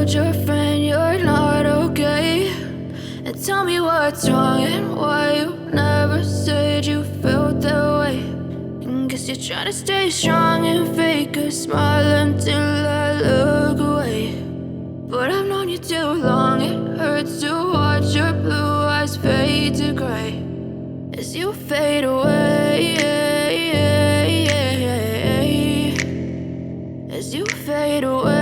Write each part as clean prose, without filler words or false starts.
told your friend you're not okay? And tell me what's wrong and why you never said you felt that way. And guess you're trying to stay strong and fake a smile until I look away. But I've known you too long, it hurts to watch your blue eyes fade to gray as you fade away, as you fade away.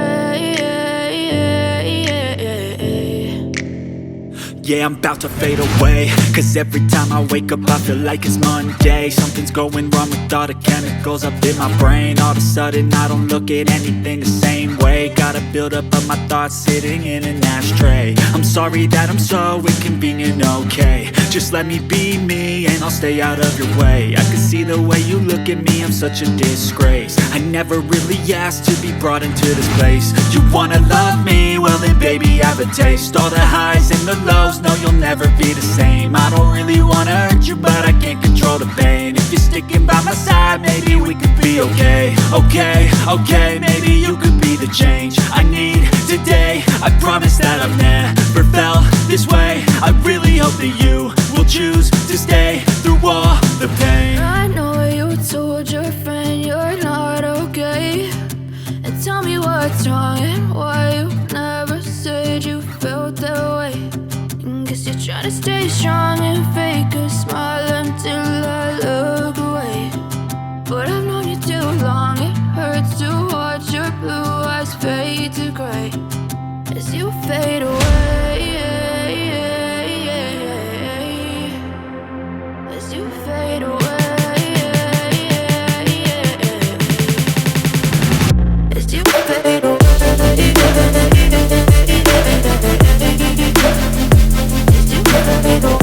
Yeah, I'm about to fade away, cause every time I wake up I feel like it's Monday. Something's going wrong with all the chemicals up in my brain. All of a sudden I don't look at anything the same way. Gotta build up of my thoughts sitting in an ashtray. I'm sorry that I'm so inconvenient, okay? Just let me be me and I'll stay out of your way. I can see the way you look at me, I'm such a disgrace. I never really asked to be brought into this place. You wanna love me? Well then baby have a taste. All the highs and the lows, no you'll never be the same. I don't really wanna hurt you but I can't control the pain. If you're sticking by my side maybe we could be okay. Okay, maybe you could be the change I need today. I promise that I've never felt this way. I really hope that you will choose to stay through all the pain. I know you told your friend you're not okay. And tell me what's wrong and why you never said you felt that way. And guess you're trying to stay strong and fake a smile until I look away. But I've known you too long, it hurts to watch your blue eyes fade to gray as you fade away, as you fade away. As you fade away, as you fade away.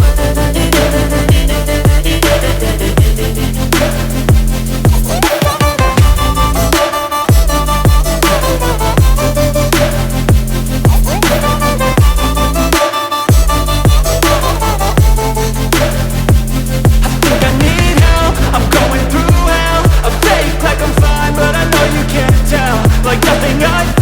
Like nothing I